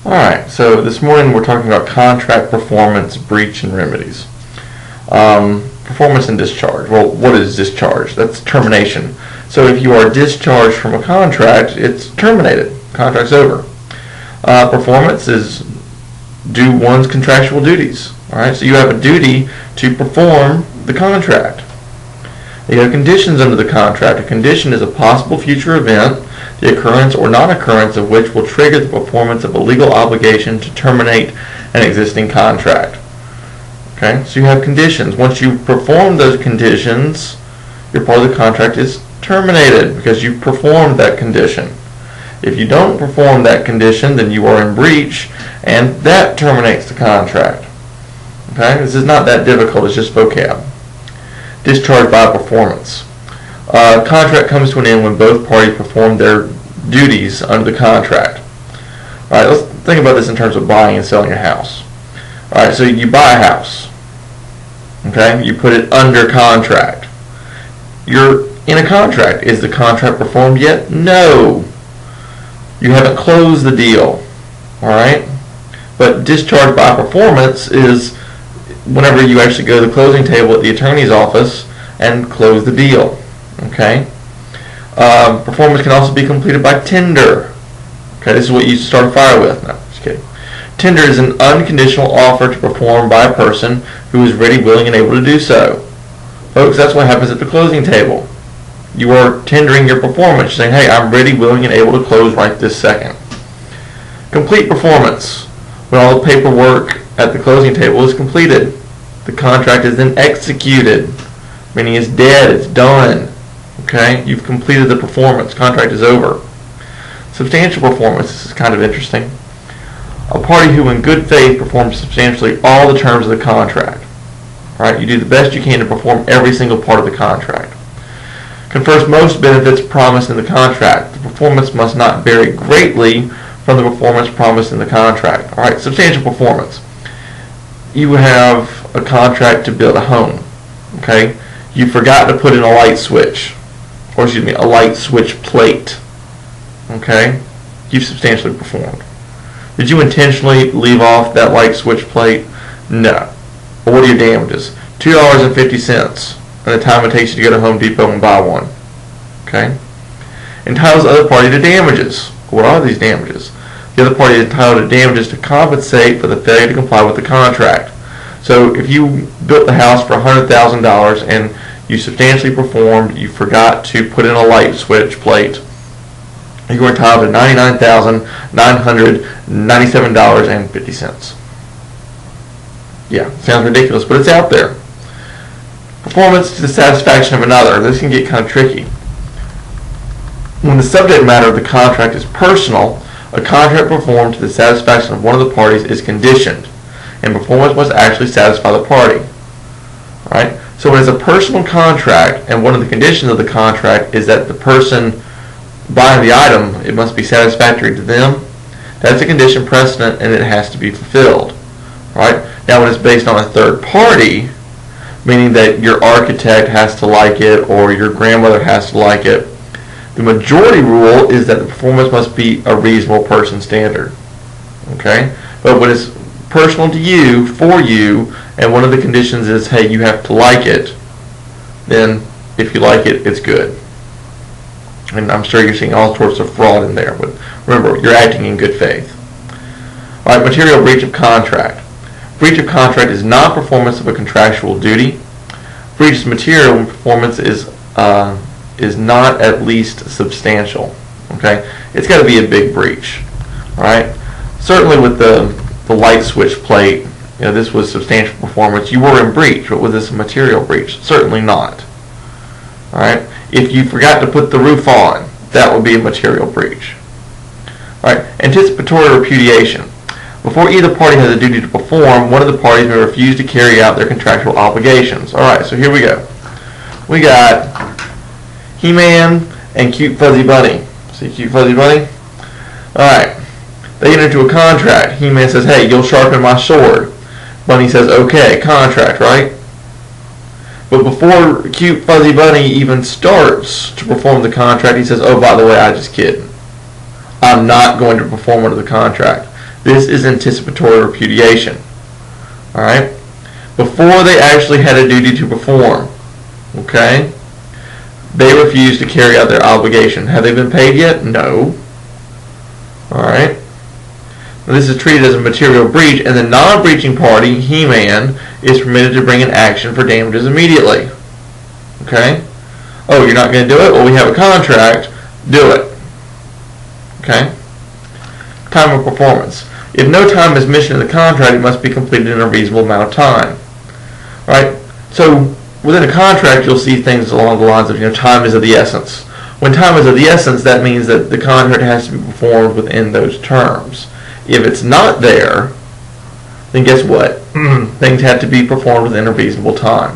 Alright, so this morning we're talking about contract performance, breach, and remedies. Performance and discharge. Well, what is discharge? That's termination. So if you are discharged from a contract, it's terminated. Contract's over. Performance is do one's contractual duties. Alright, so you have a duty to perform the contract. You have conditions under the contract. A condition is a possible future event, the occurrence or non-occurrence of which will trigger the performance of a legal obligation to terminate an existing contract. Okay, so you have conditions. Once you perform those conditions, your part of the contract is terminated because you've performed that condition. If you don't perform that condition, then you are in breach, and that terminates the contract. Okay, this is not that difficult, it's just vocab. Discharge by performance. Contract comes to an end when both parties perform their duties under the contract. Alright, let's think about this in terms of buying and selling a house. Alright, so you buy a house. Okay, you put it under contract. You're in a contract. Is the contract performed yet? No. You haven't closed the deal. Alright? But discharge by performance is whenever you actually go to the closing table at the attorney's office and close the deal. Okay. Performance can also be completed by tender. Okay, this is what you start a fire with. No, just kidding. Tender is an unconditional offer to perform by a person who is ready, willing, and able to do so. Folks, that's what happens at the closing table. You are tendering your performance, saying, hey, I'm ready, willing, and able to close right this second. Complete performance. When all the paperwork at the closing table is completed, the contract is then executed, meaning it's dead, it's done. Okay, you've completed the performance, contract is over. Substantial performance, this is kind of interesting. A party who in good faith performs substantially all the terms of the contract. Right, you do the best you can to perform every single part of the contract. Confers most benefits promised in the contract. The performance must not vary greatly from the performance promised in the contract. Alright, substantial performance. You have a contract to build a home. Okay, you forgot to put in a light switch. Or excuse me, a light switch plate. Okay? You've substantially performed. Did you intentionally leave off that light switch plate? No. Well, what are your damages? $2.50 and the time it takes you to go to Home Depot and buy one. Okay? Entitles the other party to damages. What are these damages? The other party is entitled to damages to compensate for the failure to comply with the contract. So if you built the house for $100,000 and you substantially performed, you forgot to put in a light switch plate, you are entitled to $99,997.50. Yeah, sounds ridiculous, but it's out there. Performance to the satisfaction of another. This can get kind of tricky. When the subject matter of the contract is personal, a contract performed to the satisfaction of one of the parties is conditioned, and performance must actually satisfy the party. Alright? So when it's a personal contract, and one of the conditions of the contract is that the person buying the item, it must be satisfactory to them, that's a condition precedent and it has to be fulfilled. Right? Now when it's based on a third party, meaning that your architect has to like it or your grandmother has to like it, the majority rule is that the performance must be a reasonable person standard. Okay? But when it's personal to you, for you, and one of the conditions is, hey, you have to like it, then if you like it, it's good. And I'm sure you're seeing all sorts of fraud in there, but remember, you're acting in good faith. Alright, material breach of contract. Breach of contract is non-performance of a contractual duty. Breach is material when performance is not at least substantial. Okay, it's got to be a big breach. Alright, certainly with the light switch plate, you know, this was substantial performance. You were in breach, but was this a material breach? Certainly not. Alright, if you forgot to put the roof on, that would be a material breach. Alright, anticipatory repudiation. Before either party has a duty to perform, one of the parties may refuse to carry out their contractual obligations. Alright, so here we go. We got He-Man and Cute Fuzzy Bunny. See Cute Fuzzy Bunny? Alright, they get into a contract. He-Man says, hey, you'll sharpen my sword. Bunny says, okay, contract, right? But before Cute Fuzzy Bunny even starts to perform the contract, he says, oh, by the way, I just kidding. I'm not going to perform under the contract. This is anticipatory repudiation. Alright? Before they actually had a duty to perform, okay, they refused to carry out their obligation. Have they been paid yet? No. Alright? This is treated as a material breach, and the non-breaching party, he-man, is permitted to bring an action for damages immediately. Okay? Oh, you're not going to do it? Well, we have a contract. Do it. Okay? Time of performance. If no time is mentioned in the contract, it must be completed in a reasonable amount of time. Right? So, within a contract, you'll see things along the lines of, time is of the essence. When time is of the essence, that means that the contract has to be performed within those terms. If it's not there, then guess what? Things have to be performed within a reasonable time.